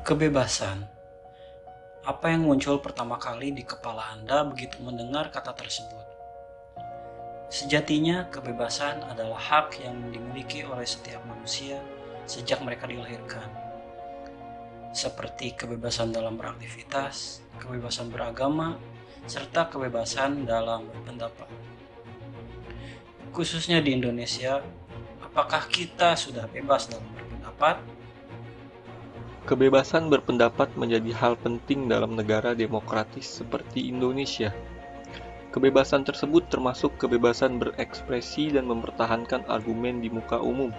Kebebasan. Apa yang muncul pertama kali di kepala Anda begitu mendengar kata tersebut? Sejatinya, kebebasan adalah hak yang dimiliki oleh setiap manusia sejak mereka dilahirkan. Seperti kebebasan dalam beraktivitas, kebebasan beragama, serta kebebasan dalam berpendapat. Khususnya di Indonesia, apakah kita sudah bebas dalam berpendapat? Kebebasan berpendapat menjadi hal penting dalam negara demokratis seperti Indonesia. Kebebasan tersebut termasuk kebebasan berekspresi dan mempertahankan argumen di muka umum.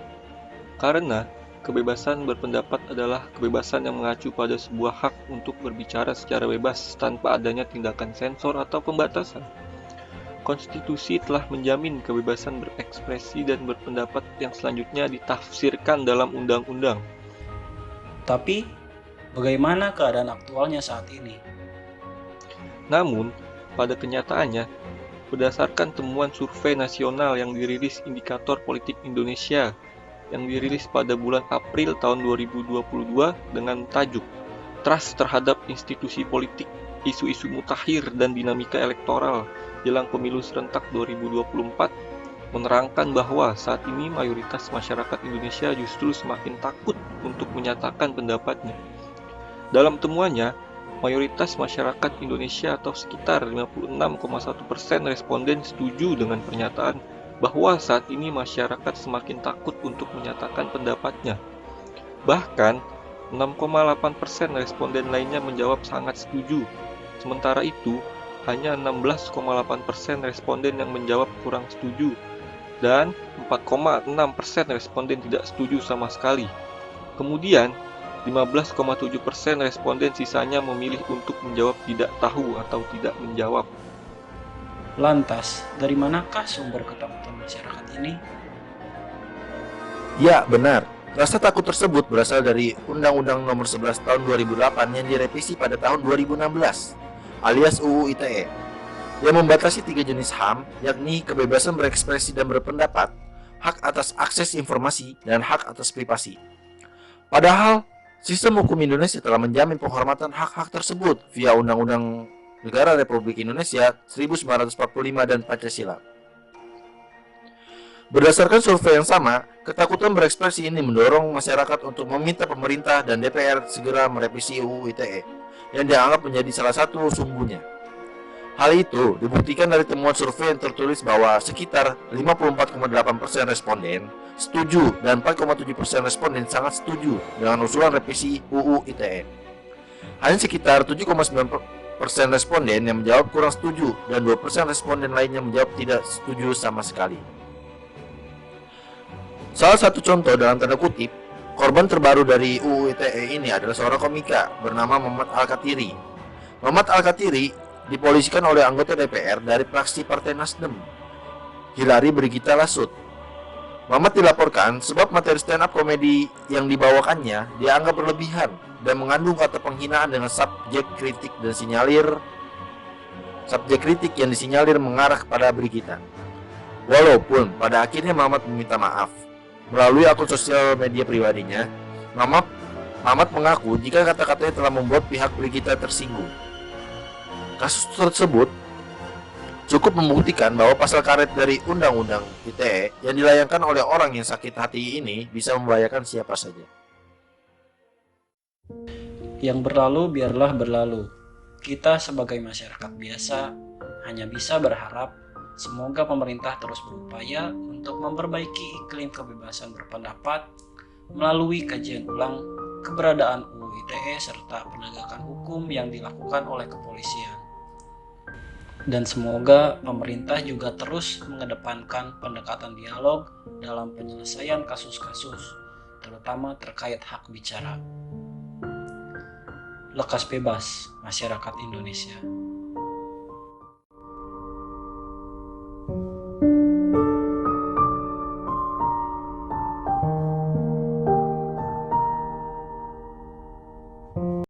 Karena kebebasan berpendapat adalah kebebasan yang mengacu pada sebuah hak untuk berbicara secara bebas tanpa adanya tindakan sensor atau pembatasan. Konstitusi telah menjamin kebebasan berekspresi dan berpendapat yang selanjutnya ditafsirkan dalam undang-undang. Tapi, bagaimana keadaan aktualnya saat ini? Namun, pada kenyataannya, berdasarkan temuan survei nasional yang dirilis Indikator Politik Indonesia yang dirilis pada bulan April tahun 2022 dengan tajuk Trust terhadap Institusi Politik, Isu-isu Mutakhir dan Dinamika Elektoral jelang Pemilu Serentak 2024 menerangkan bahwa saat ini mayoritas masyarakat Indonesia justru semakin takut untuk menyatakan pendapatnya. Dalam temuannya, mayoritas masyarakat Indonesia atau sekitar 56,1% responden setuju dengan pernyataan bahwa saat ini masyarakat semakin takut untuk menyatakan pendapatnya. Bahkan, 6,8% responden lainnya menjawab sangat setuju. Sementara itu, hanya 16,8% responden yang menjawab kurang setuju dan 4,6% responden tidak setuju sama sekali. Kemudian, 15,7% responden sisanya memilih untuk menjawab tidak tahu atau tidak menjawab. Lantas, dari manakah sumber ketakutan masyarakat ini? Ya, benar. Rasa takut tersebut berasal dari Undang-Undang Nomor 11 Tahun 2008 yang direvisi pada tahun 2016, alias UU ITE, yang membatasi 3 jenis HAM, yakni kebebasan berekspresi dan berpendapat, hak atas akses informasi, dan hak atas privasi. Padahal, sistem hukum Indonesia telah menjamin penghormatan hak-hak tersebut via Undang-Undang Negara Republik Indonesia 1945 dan Pancasila. Berdasarkan survei yang sama, ketakutan berekspresi ini mendorong masyarakat untuk meminta pemerintah dan DPR segera merevisi UU ITE yang dianggap menjadi salah satu sumbunya. Hal itu dibuktikan dari temuan survei yang tertulis bahwa sekitar 54,8% responden setuju dan 4,7% responden sangat setuju dengan usulan revisi UU ITE. Hanya sekitar 7,9% responden yang menjawab kurang setuju dan 2% responden lainnya menjawab tidak setuju sama sekali. Salah satu contoh dalam tanda kutip, korban terbaru dari UU ITE ini adalah seorang komika bernama Muhammad Al-Katiri. Muhammad Al-Katiri dipolisikan oleh anggota DPR dari fraksi Partai Nasdem, Hilary Brigita Lasut. Muhammad dilaporkan sebab materi stand up komedi yang dibawakannya dianggap berlebihan dan mengandung kata penghinaan dengan subjek kritik yang disinyalir mengarah kepada Brigita. Walaupun pada akhirnya Muhammad meminta maaf melalui akun sosial media pribadinya, Muhammad mengaku jika kata-katanya telah membuat pihak Brigita tersinggung. Kasus tersebut cukup membuktikan bahwa pasal karet dari Undang-Undang ITE yang dilayangkan oleh orang yang sakit hati ini bisa membahayakan siapa saja. Yang berlalu biarlah berlalu. Kita sebagai masyarakat biasa hanya bisa berharap semoga pemerintah terus berupaya untuk memperbaiki iklim kebebasan berpendapat melalui kajian ulang keberadaan UU ITE serta penegakan hukum yang dilakukan oleh kepolisian. Dan semoga pemerintah juga terus mengedepankan pendekatan dialog dalam penyelesaian kasus-kasus, terutama terkait hak bicara. Lekas bebas, masyarakat Indonesia.